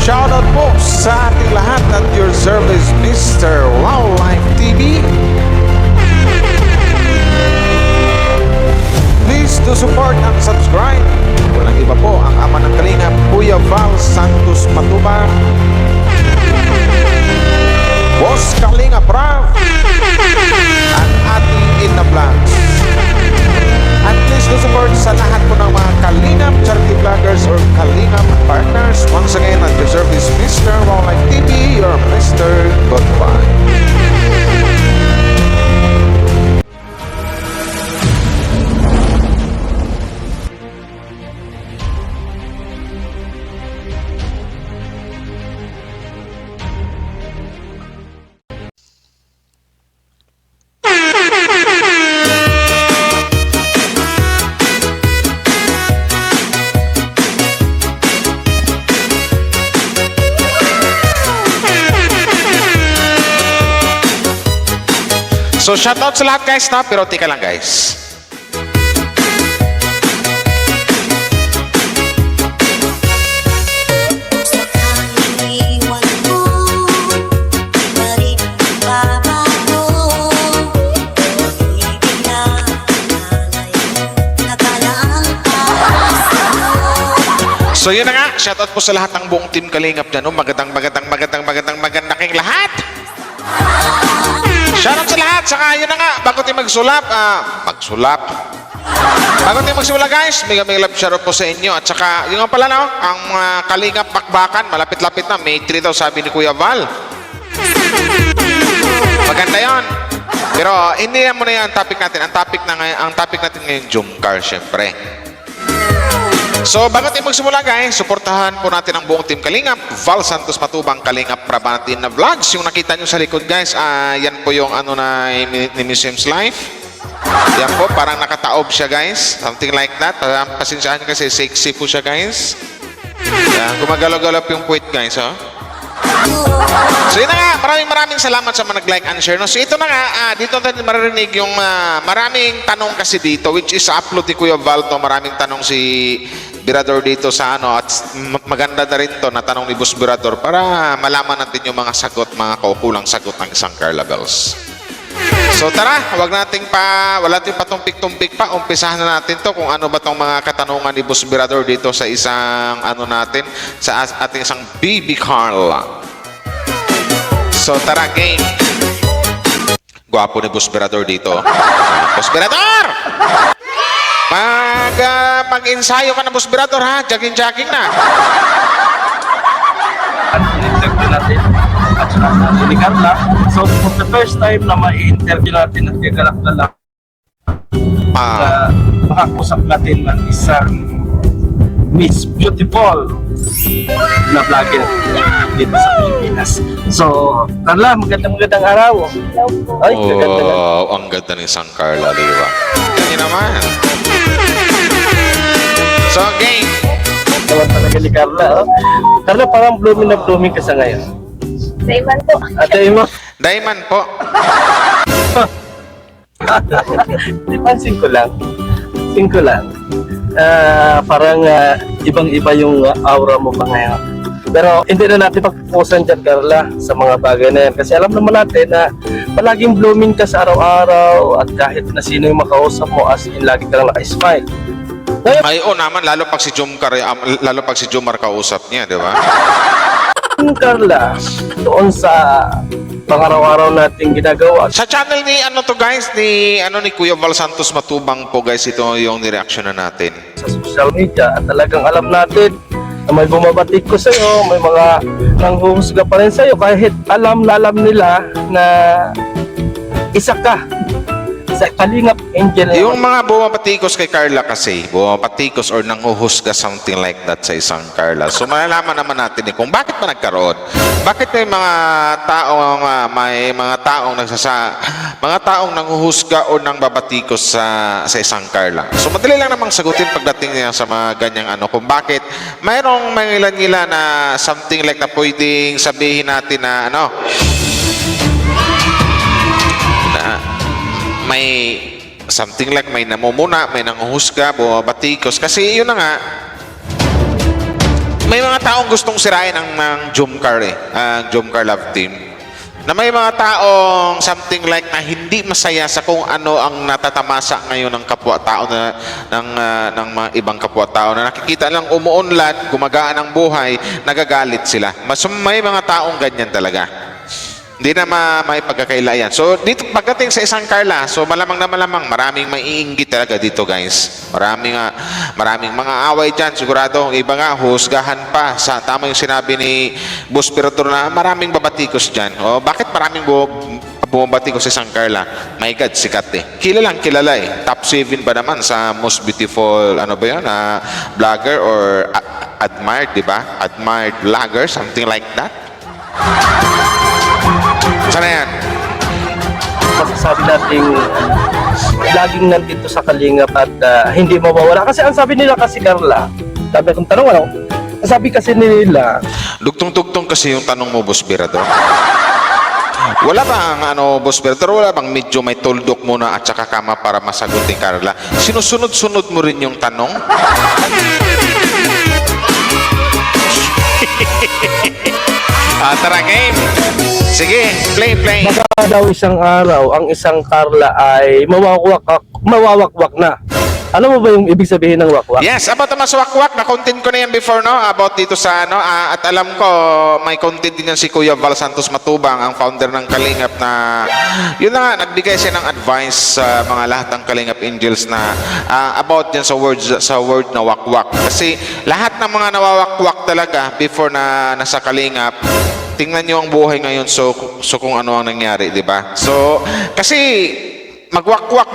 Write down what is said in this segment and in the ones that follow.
Shoutout po sa ating lahat at your service, Mr. Wildlife TV. Please do support and subscribe. Walang iba po ang ama ng Kalingap, Kuya Val Santos Matubang, Boss Kalingap Rav, at ating Ina Vlogs. At please do support sa lahat po ng mga Kalingap charity vloggers or Kalingap partners. Once again, at your service, Mr. Wildlife TV, your Mr. Goodbye. So shoutout sa lahat guys na, pero tika lang guys. So yun na nga, shoutout po sa lahat ng buong team Kalingap dyan. Magandang king lahat. Shoutout sa lahat. Saka yun na nga, bago tayo magsulap. Bago tayo magsimula guys, mega love shoutout po sa inyo. At saka, yung nga pala no, ang Kalingap Bakbakan, malapit-lapit na. May 3 daw sabi ni Kuya Val. Maganda yon. Pero hindi na muna yan ang topic natin. Ang topic natin ngayon, Jumcar, syempre. So, bago tayo magsimula guys, suportahan po natin ang buong team Kalingap, Val Santos Matubang, Kalingap Prabatin na vlogs. Yung nakita nyo sa likod guys, yan po yung ano na ni Museum's Life. Yan po, parang nakataob siya guys. Something like that. Pasensyahan kasi sexy po siya guys. Yan, gumagalaw-galaw yung puwit guys. Oh. So yun na nga, maraming salamat sa mga nag-like and share. No? So ito na nga, dito natin maririnig yung maraming tanong kasi dito, which is upload ni Kuya Val to. Maraming tanong si Birador dito sa ano, at maganda na rin to na tanong ni Boss Birador para malaman natin yung mga sagot, mga kaukulang sagot ng isang Carla Bells. So tara, wala nating patumpik-tumpik pa. Umpisahan na natin to kung ano ba tong mga katanungan ni Boss Birador dito sa isang ano natin, sa ating isang BB Carla. So tara, game. Gwapo ni Boss Birador dito. Boss Birador! Mag-ensayo ka na Boss Birador ha, jogging na. Interview natin at saka ni Carla. So for the first time na ma-interview natin at kagalak-galak makakusap natin ng isang Miss Beautiful na vlogger dito sa Pilipinas. So Carla, magandang araw. Ay, gaganda na. Ang ganda ng isang Carla, di ba? Ganyan naman. So game. Naman talaga ni Carla. Oh. Carla, parang blooming na blooming ka sa ngayon. Diamond po. Diamond po. Pansin ko lang. Parang ibang-iba yung aura mo pa ngayon. Pero hindi na natin pagpupusan dyan, Carla, sa mga bagay na yan. Kasi alam naman natin na palaging blooming ka sa araw-araw at kahit na sino yung makausap mo, as in, lagi ka lang naka-smile. Ay, naman, lalo pag si Jomar kausap niya, di ba? Carla, doon sa pang-araw-araw nating ginagawa. Sa channel ni ni Kuya Val Santos Matubang po guys, ito yung nireaction na natin. Sa social media, at talagang alam natin na may bumabatik ko sa'yo, may mga nanghuhusga pa rin sa'yo kahit alam nila na isa ka sa Kalingap Angel. Yung mga bumapatikos kay Carla kasi, bumapatikos or nanghuhusga something like that sa isang Carla. So malalaman naman natin kung bakit pa nagkaroon. Bakit may mga taong nanghuhusga o nangbabatikos sa isang Carla. So madali lang namang sagutin pagdating niya sa mga ganyang ano, kung bakit mayroong mga ilan na something like na pwedeng sabihin natin na ano, may something like may namumuna, may nanguhusga, bumabatikos. Kasi yun na nga, may mga taong gustong sirain ng Jomcar ang Jomcar Love Team. Na may mga taong something like na hindi masaya sa kung ano ang natatamasa ngayon ng kapwa-tao ng mga ibang kapwa-tao na nakikita lang umuunlad, gumagaan ang buhay, nagagalit sila. Mas may mga taong ganyan talaga. Hindi na may pagkakaila yan. So, dito, pagdating sa isang Carla, so malamang na malamang, maraming maiinggit talaga dito, guys. Maraming mga away dyan. Sigurado, ang iba nga, husgahan pa. Tama yung sinabi ni Boss Pirador na maraming babatikos dyan. O, bakit maraming bumabatikos sa isang Carla? My God, sikat eh. Kilalang kilala eh. Top 7 ba naman sa most beautiful, ano ba yun, vlogger or admired, di ba? Admired vlogger, something like that. Sana yan? Masasabi natin laging nandito sa Kalingap at hindi mawawala. Kasi ang sabi nila kasi, Carla, sabi kong tanong, ano? Sabi kasi nila, Dugtong-dugtong kasi yung tanong mo, Boss Pirador. Wala bang, Boss Pirador, wala bang medyo may tuldok muna at saka kama para masagot ni Carla? Sinusunod-sunod mo rin yung tanong? Tara, game! Sige, play. baka daw isang araw, ang isang Carla ay mawawakwak na. Alam mo ba yung ibig sabihin ng wakwak? Yes, about mas wakwak, na-content ko na yan before, no? About dito sa, at alam ko, may content din yan si Kuya Val Santos Matubang, ang founder ng Kalingap na, yun na nga, nagbigay siya ng advice sa mga lahat ng Kalingap Angels na about yan sa word na wakwak. Kasi lahat ng mga nawawakwak talaga before na nasa Kalingap, tingnan niyo ang buhay ngayon, so kung ano ang nangyari, di ba? So, kasi mawakwak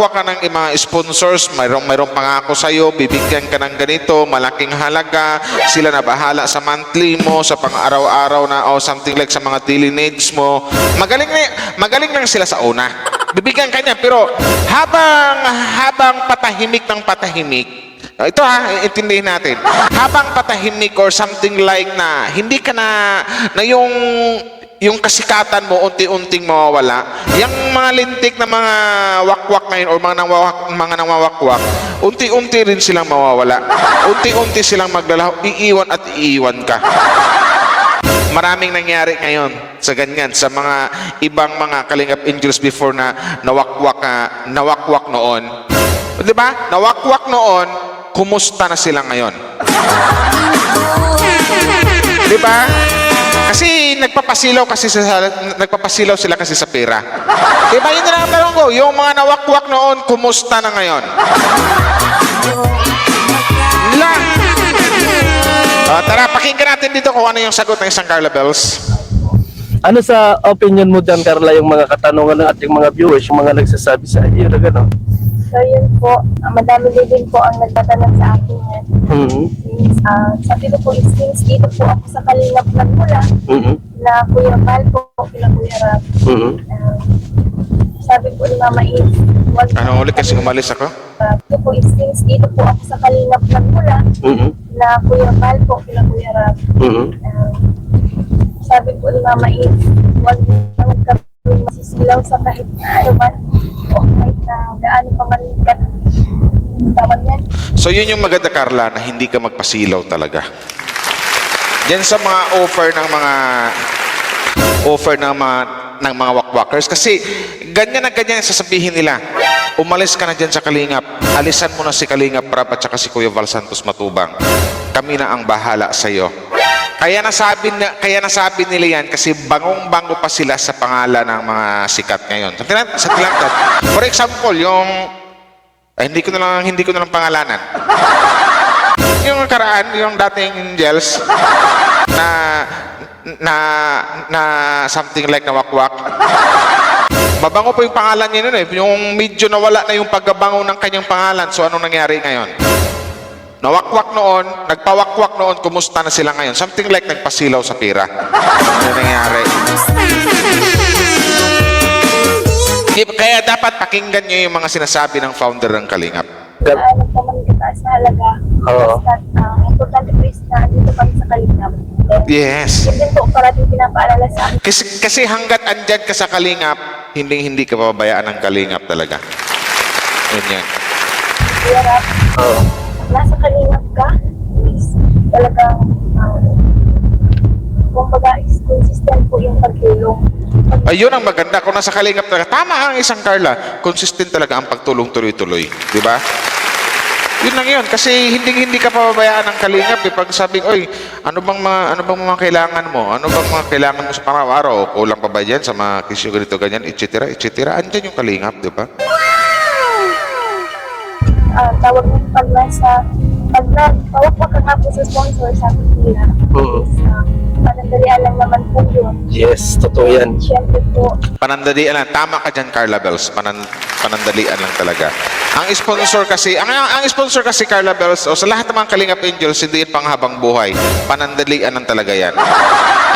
ka ng mga sponsors, mayroong pangako sa'yo, bibigyan ka ng ganito, malaking halaga, sila na bahala sa monthly mo, sa pang-araw-araw na, o something like sa mga daily needs mo. Magaling lang sila sa una. Bibigyan ka niya, pero habang patahimik ng patahimik, ito intindihin natin. Habang patahimik or something like na, hindi ka na yung kasikatan mo unti-unting mawawala. Yung mga lintik na mga wakwak ngayon or mga nangawakwak, unti-unti rin silang mawawala. Unti-unti silang maglalaho, iiwan ka. Maraming nangyari ngayon sa ganyan, sa mga ibang mga Kalingap Angels before na nawakwak noon. Di ba? Nawakwak noon, kumusta na sila ngayon? Di ba? Kasi nagpapasilaw sila kasi sa pera. Diba yun na lang ang tanong ko, yung mga nawakwak noon, kumusta na ngayon? Lang! Tara, pakinggan natin dito kung ano yung sagot ng isang Carla Bells. Ano sa opinion mo dyan, Carla, yung mga katanungan ng ating mga viewers, yung mga nagsasabi sa iyo na gano'n? So yun po, madami din po ang nagtatanong sa akin yan. Sabi ko po is since dito po ako sa Kalingap nagmula, na Kuya Val po, kila Kuya Rab. Sabi po ni Mama is, Anong ulit kasi umalis ako? Sabi po is since dito po ako sa Kalingap nagmula, na Kuya Val po, kila Kuya Rab. Sabi po ni Mama is, huwag naman kami masisilaw sa kahit na ano man, o kahit na gaano pa man ka. Tawag yan. So yun yung maganda, Carla, na hindi ka magpasilaw talaga. Yan sa mga offer ng mga wakwakers. Kasi ganyan na ganyan sasabihin nila. Umalis ka na dyan sa Kalingap. Alisan mo na si Kalingap Rab at saka si Kuya Val Santos Matubang. Kami na ang bahala sa iyo. Kaya nasabi nila yan kasi bangong-bango pa sila sa pangalan ng mga sikat ngayon. Sa Tilangtad. For example, hindi ko na lang pangalanan. Yung karaan, yung dating Angels na something like na wakwak. Mabango po yung pangalan niya nun eh. Yung medyo nawala na yung paggabango ng kanyang pangalan. So anong nangyari ngayon? Nawakwak noon, nagpawakwak noon, kumusta na sila ngayon? Something like nagpasilaw sa pira. Ano nangyari? Kaya dapat pakinggan niyo yung mga sinasabi ng founder ng Kalingap. Ano pa man kataas na halaga. Oo. Basta, importante po is na dito kami sa Kalingap. Yes. Yun din po parating pinapaalala sa akin. Kasi hanggat andyan ka sa Kalingap, hindi ka pababayaan ng Kalingap talaga. Yun yan. Kuya Rab, Oo. nasa Kalingap ka, please, talagang kumbaga is consistent po yung pagtulong. Ayun ang maganda. Kung nasa kalingap talaga, tama ang isang Carla, consistent talaga ang pagtulong tuloy-tuloy. Di ba? Yun lang yun. Kasi hindi ka pababayaan ng kalingap. Eh. Pag sabing, oy, ano bang mga kailangan mo? Ano bang mga kailangan mo sa pang-araw? Kulang pa ba dyan sa mga kisyo ganito, ganyan, etc. etc. Andyan yung kalingap, di ba? Tawag mo pag pawak ka nga po sa sponsor, sabi nila, is panandalian lang naman po yun. Yes, totoo yan. Siyempre po, Panandalian lang. Tama ka dyan, Carla Bells. Panandalian lang talaga. Ang sponsor kasi, ang sponsor kasi, Carla Bells, o sa lahat ng mga Kalingap Angels, hindi yan panghabang buhay. Panandalian lang talaga yan.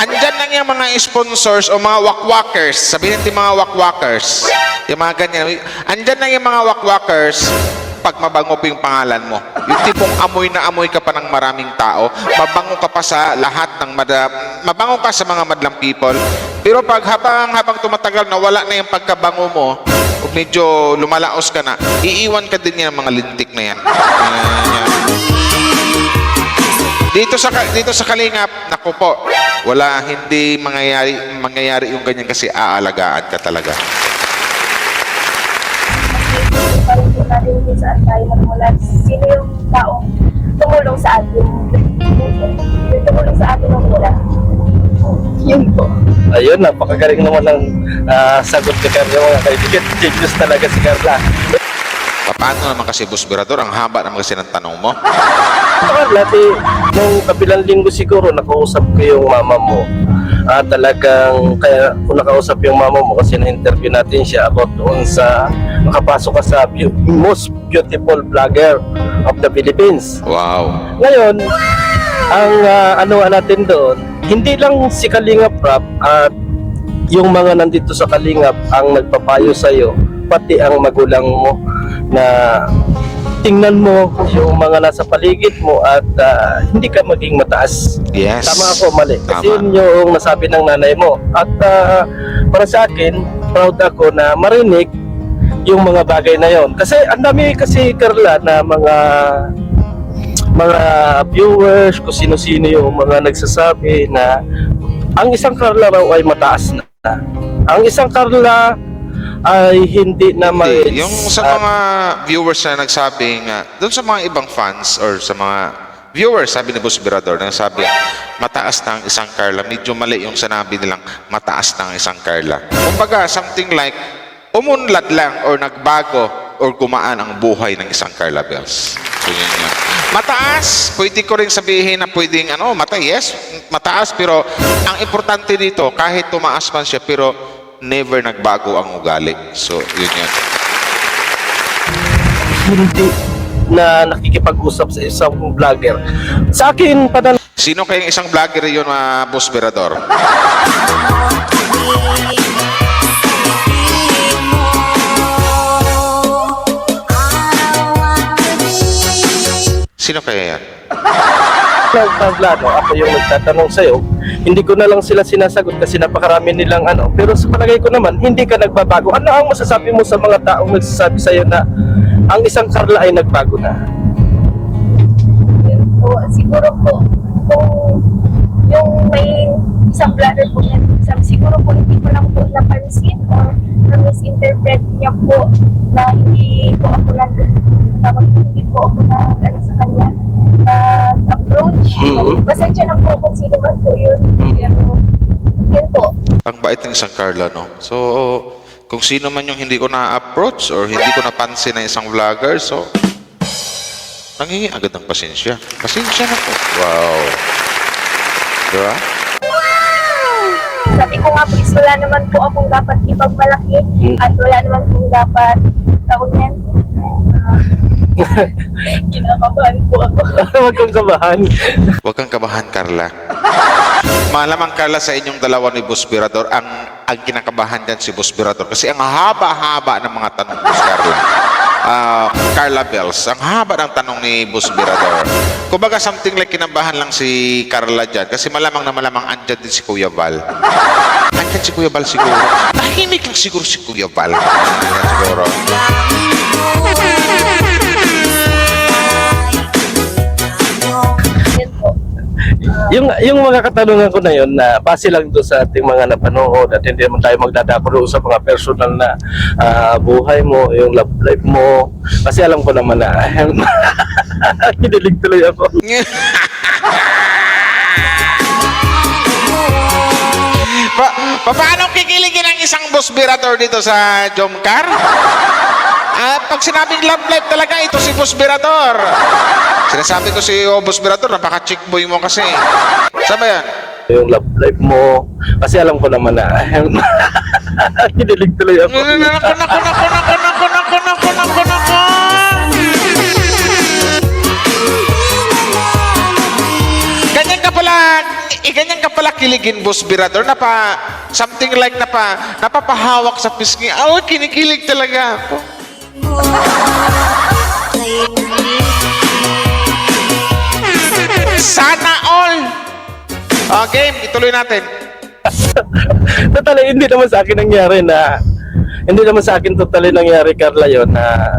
Andyan lang yung mga sponsors o mga wakwakers. Sabihin natin mga wakwakers. Yung mga ganyan. Andyan lang yung mga wakwakers pag mabango po yung pangalan mo. Yung tipong amoy na amoy ka pa ng maraming tao, mabango ka pa sa lahat ng mabango ka sa mga madlang people. Pero pag habang tumatagal na wala na yung pagkabango mo, o medyo lumalaos ka na, iiwan ka din yan ng mga lintik na yan. Yan. Dito sa Kalingap, naku po, hindi mangyayari yung ganyan kasi aalagaan ka talaga. parang po natin kung saan tayo nagmula. Sino yung taong tumulong sa atin? Yung tumulong sa atin ng mula. Yun po. Ayun, napakagaling naman ng sagot ni Carla, mga kaibigan. Genius talaga si Carla. Paano naman kasi, Boss Berador? Ang haba naman kasi ng tanong mo. Carla, nung kabilang linggo siguro, nakausap ko yung mama mo. Talagang, kaya kung nakausap yung mama mo kasi na-interview natin siya about doon sa makapasok ka sa most beautiful vlogger of the Philippines. Wow. Ngayon, ang natin doon, hindi lang si Kalingap Rap at yung mga nandito sa Kalingap ang nagpapayo sa'yo, pati ang magulang mo na tingnan mo yung mga nasa paligid mo at hindi ka maging mataas. Yes. Tama ako, mali. Kasi Tama. yun yung nasabi ng nanay mo. At para sa akin, proud ako na marinig yung mga bagay na yon. Kasi ang dami kasi, Carla, na mga viewers, kung sino-sino yung mga nagsasabi na ang isang Carla raw ay mataas na. Ang isang Carla ay hindi na Hindi. Yung sa mga viewers na nagsabing, doon sa mga ibang fans or sa mga viewers, sabi ni Boss Berador, na sabi, mataas na ang isang Carla. Medyo mali yung sinabi nilang mataas na ang isang Carla. Kumbaga, something like, umunlad lang or nagbago or gumaan ang buhay ng isang Carla Bells. So, yun yun. Mataas, pwede ko rin sabihin na pwedeng, yes, mataas, pero ang importante dito, kahit tumaas man siya, pero never nagbago ang ugali. So, yun yan. hindi na nakikipag-usap sa isang vlogger. Sa akin, Sino kayang isang vlogger yun, Boss Berador? Sino kaya yan? nagpaplano, ako yung nagtatanong sa'yo, hindi ko na lang sila sinasagot kasi napakarami nilang Pero sa palagay ko naman, hindi ka nagbabago. Ano ang masasabi mo sa mga taong nagsasabi sa'yo na ang isang Carla ay nagbago na? Yun po, siguro po, kung yung may isang vlogger po na siguro po hindi ko lang po napansin or na-misinterpret niya po na hindi po ako hindi po ako sa kanya approach. Pasensya na po kung sino man po yun. Pero, yun po. Ang bait ng isang Carla, no? So, kung sino man yung hindi ko na-approach or hindi ko napansin na isang vlogger, so, nangingi agad ng pasensya. Pasensya na po. Wow. Diba? Sabi ko nga po is wala naman po akong dapat ipagmalaki at wala naman po dapat tawag yan. Kinakabahan po ako. Huwag kang kabahan. Huwag kang kabahan, Carla. Malamang, Carla, sa inyong dalawa ni Boss Berador, ang kinakabahan dyan si Boss Berador. Kasi ang haba-haba ng mga tanong ni Carla. Carla Bells, ang haba ng tanong ni Boss Berador. Kumbaga, something like kinabahan lang si Carla dyan. Kasi malamang na malamang andyan din si Kuya Val. Andyan si Kuya Val siguro. Tahimik lang siguro si Kuya Val. Andyan siguro. Yun po. yung mga katanungan ko na yun na base lang doon sa ating mga napanood at hindi naman tayo magdadako doon sa mga personal na buhay mo, yung love life mo. Kasi alam ko naman na kinilig tuloy ako. Paano kikiligin ang isang boss Birador dito sa Jomcar? Pag sinabing love life talaga, ito si Boss Birador. Sinasabi ko si Boss Birador, napaka-chick boy mo kasi. Saan ba yan? Yung love life mo. Kasi alam ko naman na kinilig tuloy ako. Naku. Ganyan ka pala kiligin, Boss Birador, something like napapahawak sa pisngi. Kinikilig talaga ako. Sana all! Game, ituloy natin. Totally, hindi naman sa akin totally nangyari, Carla, yun na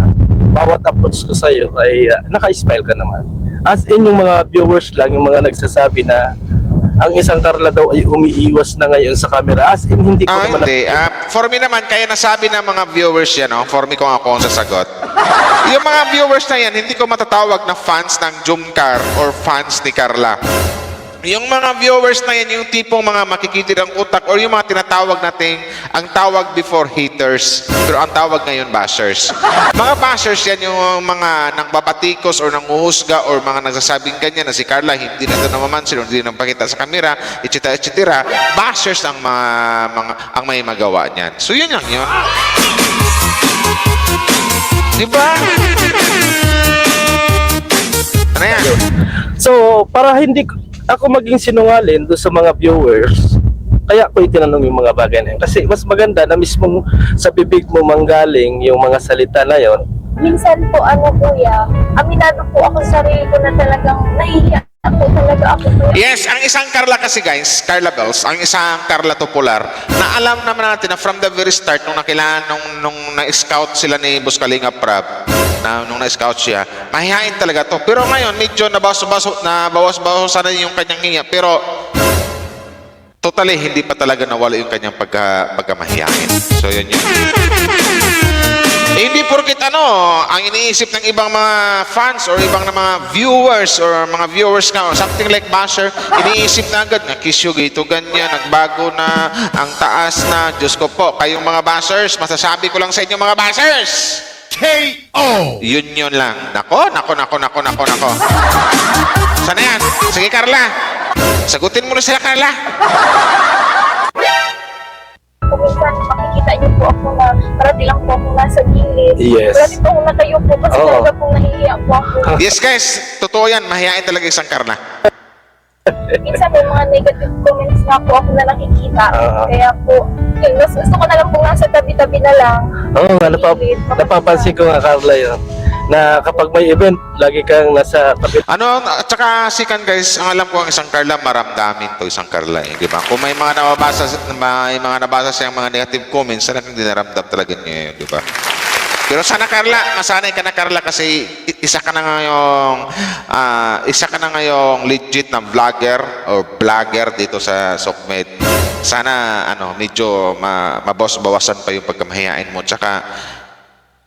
bawat approach ko sa'yo ay naka-smile ka naman. As in, yung mga viewers lang, yung mga nagsasabi na ang isang Carla daw ay umiiwas na ngayon sa camera. As in, hindi ko naman... Hindi. For me naman, kaya nasabi ng mga viewers yan, for me kung ako ang sasagot. Yung mga viewers na yan, hindi ko matatawag na fans ng Jomcar or fans ni Carla. Yung mga viewers na yan, yung tipong mga makikitir ang utak or yung mga tinatawag nating ang tawag before haters, pero ang tawag ngayon bashers. Mga bashers yan yung mga nangbabatikos or nanguhusga or mga nagsasabing ganyan na si Carla hindi na ito namamansin, hindi na pakita sa kamera, etc. Bashers ang ang may magawa niyan. So yun lang yun. Diba? Ano yan? So, para hindi ako maging sinungaling doon sa mga viewers, kaya ko itinanong yung mga bagay na yun. Kasi mas maganda na mismo sa bibig mo manggaling yung mga salita na yon. Minsan po, kuya, aminado po ako sa sarili ko na talagang nahihiya po talaga ako. Yes, ang isang Carla kasi guys, Carla Bells, ang isang Carla Topolar, na alam naman natin na from the very start, nung na-scout sila ni Boss Kalinga Prab, nung na-scout siya, mahihain talaga to. Pero ngayon, medyo nabawas-bawasan na yung kanyang hiya. Pero, totally, hindi pa talaga nawala yung kanyang pagkamahihain. So, yun yun. Hindi porkit ang iniisip ng ibang mga fans or ibang na mga viewers or mga viewers ka or something like basher, iniisip na agad na kisyo gito ganyan, nagbago na, ang taas na. Diyos ko po, kayong mga bashers, masasabi ko lang sa inyo mga bashers, KO! Yun lang. Nako. Sana yan? Sige, Carla. Sagutin mo na sila, Carla. Kung minsan makikita niyo po ako na parati lang po ako nasa gilid. Yes. Parati po ako natayo po kasi talaga po nahihiya po ako. Yes, guys. Totoo yan. Mahihain talaga isang Carla. Minsan may mga negative comments nga po ako na nakikita. Kaya po, yun, mas gusto ko na lang po nasa tabi-tabi na lang. Oo nga, napapansin ko nga, Carla, yun. Na kapag may event, lagi kang nasa tabi. At saka sikan guys, ang alam ko ang isang Carla, maramdamin to isang Carla di ba? Kung may mga nabasa siyang mga negative comments, talagang dinaramdam talaga niya yun, di ba? Pero sana Carla, masanay ka na Carla kasi isa ka na ngayong legit na vlogger or blogger dito sa Sokmed. Sana medyo mabawas-bawasan pa yung pagkamahiyain mo. Tsaka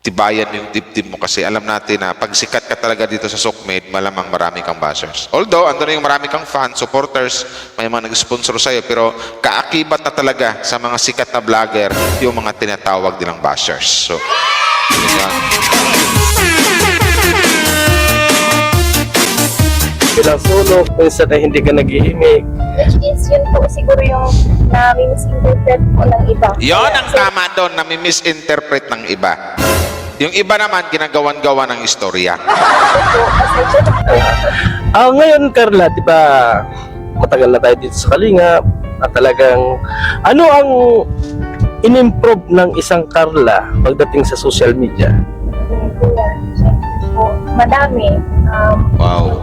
tibayan yung dibdib mo kasi alam natin na pag sikat ka talaga dito sa Sokmed, malamang marami kang bashers. Although, ando na yung marami kang fans, supporters, may mga nag-sponsor sa'yo, pero kaakibat na talaga sa mga sikat na vlogger yung mga tinatawag nilang bashers. So, yan. Bilang solo, minsan na hindi ka naghihimik. Which is yun po siguro yung na-misinterpret po ng iba. Yon ang tama doon, na misinterpret ng iba. Yung iba naman, ginagawan-gawa ng istorya. Ngayon, Carla, di ba, matagal na tayo dito sa Kalingap, at talagang, ano ang in-improve ng isang Carla pagdating sa social media? Madami. Wow.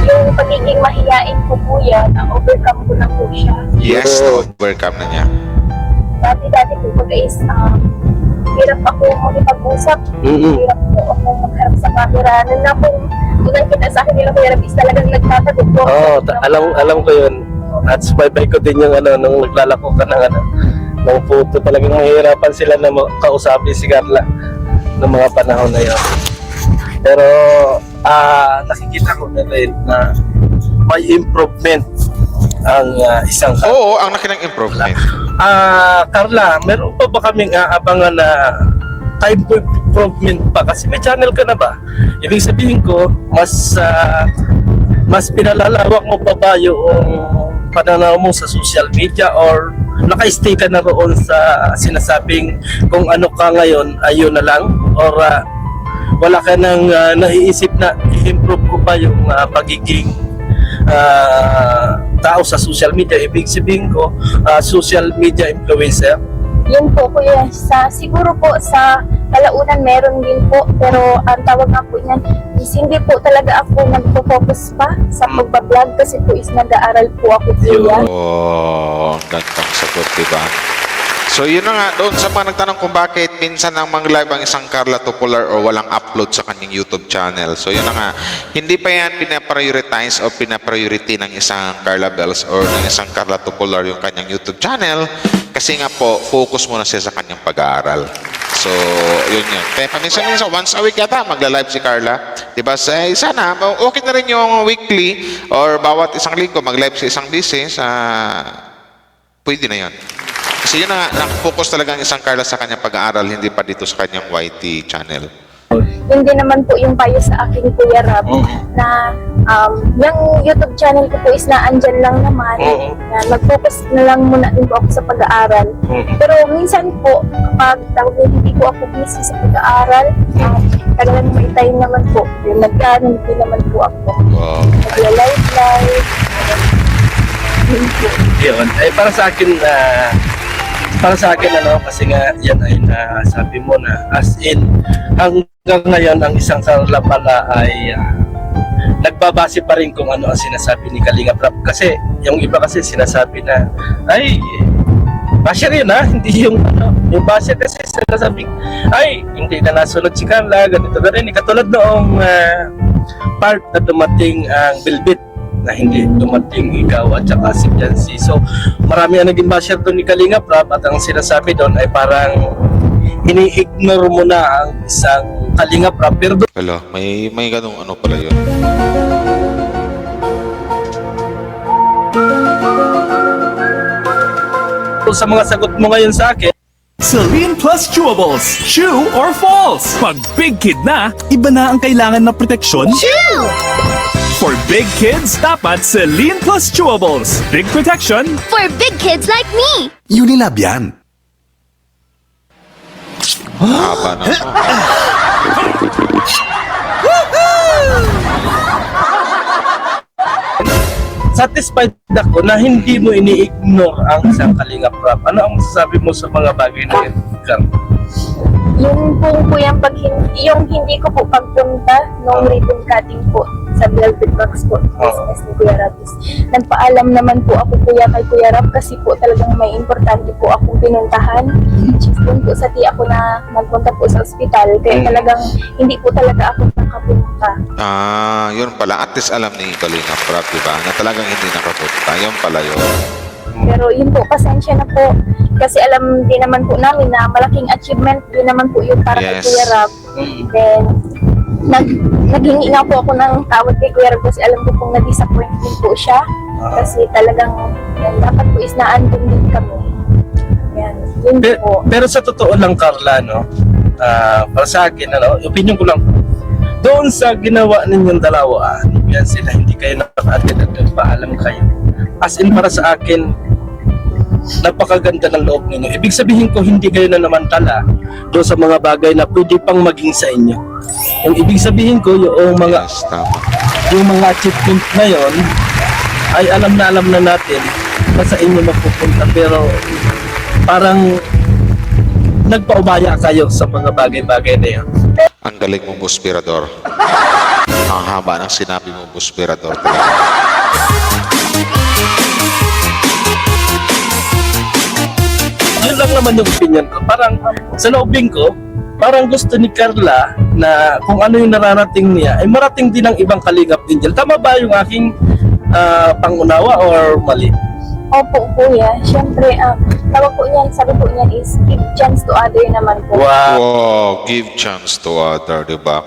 Yung pagiging mahiyain ko po yan, na-overcome ko na po siya. Yes, overcome na niya. Dati po pag-is, hirap ako makipag-usap. Hirap po ako magharap sa camera. Nung na po unang kita sa akin nila Kuya Rab is talagang nagtatagot po. Oo, alam ko yun. At subaybay ko din yung nung naglalako ka ng photo. Talagang mahihirapan sila na kausapin si Carla ng mga panahon na yun. Pero nakikita ko na rin na may improvement ang isang Carla. Oo, ang laki ng improvement. Carla, meron pa ba kaming aabangan na time for improvement pa? Kasi may channel ka na ba? Ibig sabihin ko, mas pinalalawak mo pa ba yung pananaw mo sa social media or naka-stay ka na roon sa sinasabing kung ano ka ngayon, ayun na lang? Or wala ka nang naiisip na i-improve ko pa yung pagiging tao sa social media? Ibig sabihin ko, social media influencer. Yun po Kuya, siguro po sa kalaunan meron din po, pero ang tawag nga po niyan is hindi po talaga ako nagpo-focus pa sa pagbablog kasi po is nag-aaral po ako Kuya. Oh, gandang sagot, diba? So yun na nga, doon sa mga nagtanong kung bakit minsan nang mang-live ang isang Carla Tupular o walang upload sa kanyang YouTube channel. So yun na nga, hindi pa yan pinaprioritize o pinapriority ng isang Carla Bells or ng isang Carla Tupular yung kanyang YouTube channel kasi nga po, focus muna siya sa kanyang pag-aaral. So, yun yun. Kaya paminsan-minsan, once a week yata, magla-live si Carla. Diba? Sana, okay na rin yung weekly or bawat isang linggo mag-live sa isang business. Pwede na yun. Kasi yun na, nakafocus talaga ang isang Carla sa kanyang pag-aaral, hindi pa dito sa kanyang YT channel. Hindi naman po yung payo sa akin Kuya Rab na yung YouTube channel ko po is naandyan lang naman na mag-focus na lang muna din po ako sa pag-aaral. Pero minsan po kapag hindi po ako busy sa pag-aaral, talagang may time naman po yung nagkaroon din naman po ako. Wow. Nagla-live. Yun. Para sa akin kasi nga yan ay nasabi mo na as in hanggang ngayon ang isang Carla pala ay nagbabase pa rin kung ano ang sinasabi ni Kalinga Prab. Kasi yung iba kasi sinasabi na ay basher yun hindi yung yung basher kasi sinasabi ay hindi na nasunod si Carla, ganito na rin. Katulad noong part na dumating ang Bilbit na hindi dumating ikaw at saka si Jancy. So marami ang naging basher doon ni Kalinga Prab at ang sinasabi doon ay parang ini-ignore mo na ang isang Kalinga Prab. Pero Hello, may ganung ano pala yun. sa mga sagot mo ngayon sa akin, Celine Plus Chewables. True or false? Pag big kid na, iba na ang kailangan na proteksyon? True! For big kids, dapat Celine Plus Chewables. Big protection, For big kids like me! Unilab yan. Haba na. satisfied ako na hindi mo ini-ignore ang isang Kalinga Prab. Ano ang masasabi mo sa mga bagay na yan, Carl? Yung po yung yung hindi ko po pagpunta nung ribbon cutting po sa Velvet Box po, business ni Kuya Rab. Nagpaalam naman po ako kay Kuya Rab kasi po talagang may importante po akong pinuntahan. Doon po sa tiya ko na nagpunta po sa ospital, kaya talagang hindi po talaga ako nakapunta. Yun pala. At least alam ni Kalinga Prab, diba? Na talagang hindi nakapunta. Yun pala yun. Pero yun po, pasensya na po. Kasi alam din naman po namin na malaking achievement din naman po yun para kay Yes. Kuya Rab. Then, naghingi nga po ako ng tawad kay Kuya Rab kasi alam ko pong na-disappoint din po siya. Kasi talagang yan, dapat po is naandun din kami. Yan, yun po. Pero sa totoo lang, Carla, no? Para sa akin, opinion ko lang, doon sa ginawa ninyong dalawa, yan sila, hindi kayo nakaka-attend at nagpaalam kayo. As in, para sa akin, napakaganda ng loob ninyo. Ibig sabihin ko, hindi kayo na namantala doon sa mga bagay na pwede pang maging sa inyo. Yung ibig sabihin ko, yung mga Yes, tama. achievement na yon ay alam na natin na sa inyo mapupunta, pero parang nagpaubaya kayo sa mga bagay-bagay na yun. Ang galing mo, Buspirador. Ang haba ng sinabi mo, Buspirador. Yun lang naman yung opinion ko. Parang sa loobing ko, parang gusto ni Carla na kung ano yung nararating niya, ay marating din ng ibang kalingap din dyan. Tama ba yung aking pangunawa or mali? Opo, kuya. Siyempre, tawag po niyan, sabi po niyan is give chance to other naman po. Wow! Wow, give chance to other, di ba?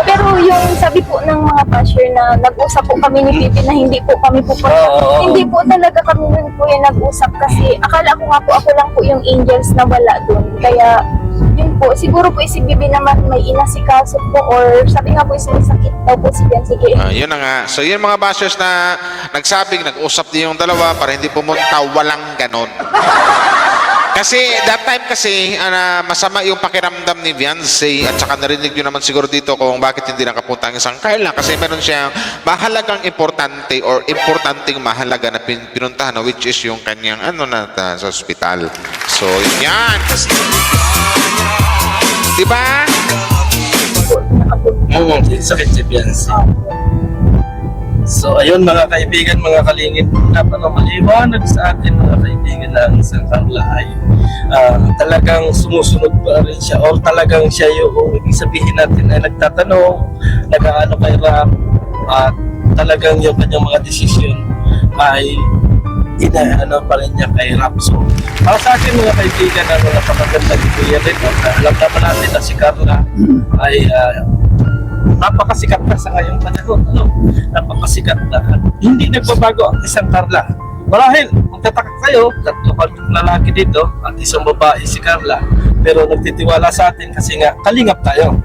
Pero yung sabi po ng mga basher na nag-usap po kami ni Pipi na hindi po kami Oo. hindi po talaga kami nun po yung nag-usap kasi akala ko nga po ako lang po yung angels na wala dun. Kaya yun po, siguro po si Bibi naman may inasikaso po or sabi nga po sakit daw po si Bian. Sige. Yun na nga. So yun mga bashers na nagsabing, nag-usap din yung dalawa para hindi pumunta, walang ganon. Kasi that time kasi masama yung pakiramdam ni Beyonce at saka narinig nyo naman siguro dito kung bakit hindi nakapunta ang isang Carla kasi meron siyang mahalagang importante or importanteng mahalaga na pinuntahan na which is yung kanyang sa ospital. So yun yan. Diba? Sakit si Beyonce. So ayun mga kaibigan, mga kalingit, maliwanag sa atin mga kaibigan na ang isang Carla ay talagang sumusunod pa rin siya or talagang siya yung ibig sabihin natin ay nagtatanong, nag-aano kay Rap at talagang yung kanyang mga desisyon ay inaano pa rin niya kay Rap. So para sa akin mga kaibigan, napakaganda ni Kuya rin. Alam naman natin na si Carla ay napakasikat na sa ngayong panahon. Napakasikat na. Hindi nagbabago ang isang Carla. Marahil, magtataka kayo, tatlo pa lalaki dito at isang babae si Carla. Pero nagtitiwala sa atin kasi nga, kalingap tayo.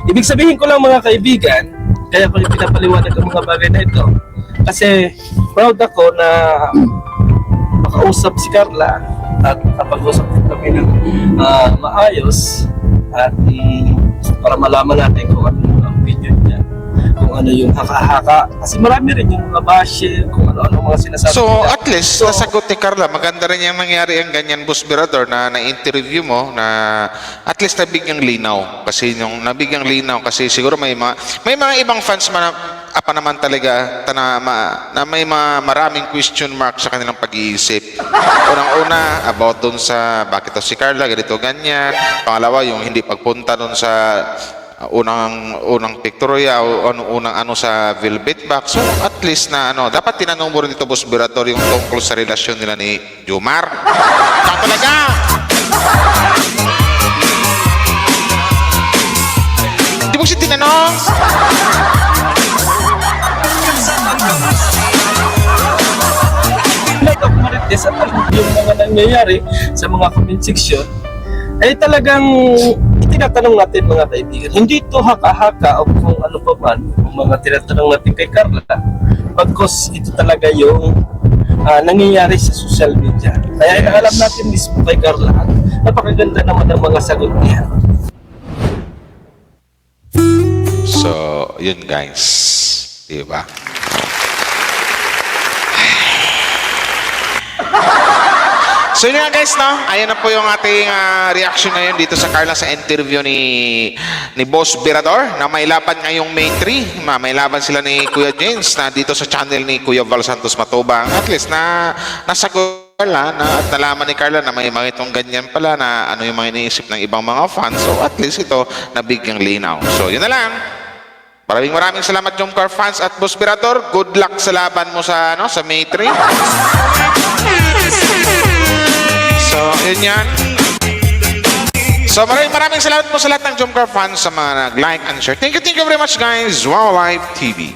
Ibig sabihin ko lang mga kaibigan, kaya ko yung pinapaliwanag ang mga bagay na ito. Kasi proud ako na makausap si Carla at napag-usap din kami ng maayos at para malaman natin kung ano yung opinion niya, kung ano yung haka-haka. Kasi marami rin yung mga bashe, kung ano-ano mga sinasabi So niya. at least, nasagot ni Carla, maganda rin yung nangyari ang ganyan, Boss Birador, na na-interview mo, na at least nabigyang linaw. Kasi yung nabigyang linaw, kasi siguro may mga ibang fans apa naman talaga na may mga maraming question mark sa kanilang pag-iisip. Unang-una, about dun sa bakit daw si Carla, ganito, ganyan. Pangalawa, yung hindi pagpunta dun sa unang pictoria o unang sa Velvet Box. So at least na dapat tinanong mo rin dito, Boss Birador, yung tungkol sa relasyon nila ni Jomar. Talaga! Hindi mo siya tinanong? Like of Marites at yung mga nangyayari sa mga comment section ay talagang tinatanong natin mga kaibigan. Hindi to haka-haka o kung ano pa man kung mga tinatanong natin kay Carla, pagkos ito talaga yung nangyayari sa social media. Kaya inaalam natin mismo kay Carla at napakaganda naman ang mga sagot niya. So, yun guys. Diba? So yun nga guys, no? Ayan na po yung ating reaction ngayon dito sa Carla sa interview ni Boss Birador na may laban ngayong May 3. May laban sila ni Kuya James na dito sa channel ni Kuya Val Santos Matubang. At least na nasagot Carla na at nalaman ni Carla na may mga itong ganyan pala na ano yung mga iniisip ng ibang mga fans. So at least ito nabigyang linaw. So yun na lang. Maraming salamat Jomcar fans at Boss Birador. Good luck sa laban mo sa sa May 3. So, yun yan. So, maraming salamat po sa lahat ng Jomcar fans sa mga nag-like and share. Thank you very much guys. Wow Live TV.